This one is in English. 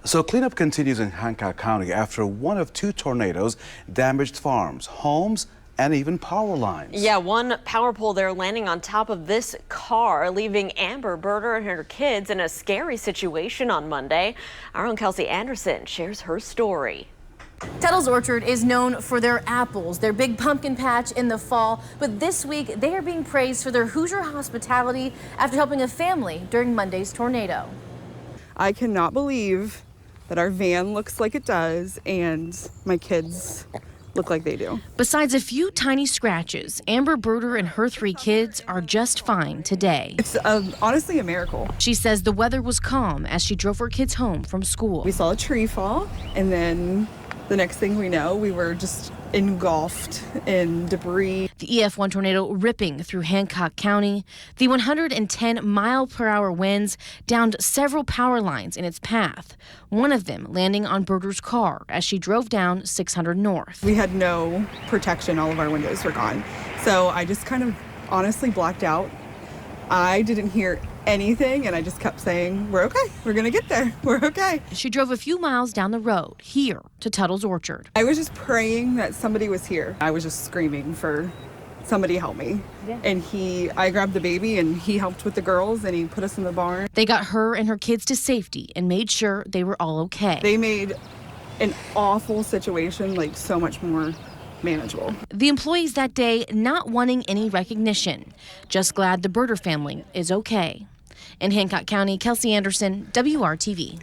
So cleanup continues in Hancock County after one of two tornadoes damaged farms, homes, and even power lines. Yeah, one power pole there landing on top of this car, leaving Amber, Berter, and her kids in a scary situation on Monday. Our own Kelsey Anderson shares her story. Tuttle's Orchard is known for their apples, their big pumpkin patch in the fall, but this week they are being praised for their Hoosier hospitality after helping a family during Monday's tornado. I cannot believe that our van looks like it does and my kids look like they do. Besides a few tiny scratches, Amber, Berter, and her 3 kids are just fine today. It's honestly a miracle. She says the weather was calm as she drove her kids home from school. We saw a tree fall, and then the next thing we know, we were just engulfed in debris. The EF1 tornado ripping through Hancock County. The 110-mile-per-hour winds downed several power lines in its path, one of them landing on Berter's car as she drove down 600 North. We had no protection. All of our windows were gone. So I just kind of honestly blacked out. I didn't hear anything, and I just kept saying, we're okay, we're gonna get there, we're okay. She drove a few miles down the road, here to Tuttle's Orchard. I was just praying that somebody was here. I was just screaming for somebody help me. Yeah. And I grabbed the baby, and he helped with the girls, and he put us in the barn. They got her and her kids to safety and made sure they were all okay. They made an awful situation like so much more manageable. The employees that day not wanting any recognition, just glad the Berter family is okay. In Hancock County, Kelsey Anderson, WRTV.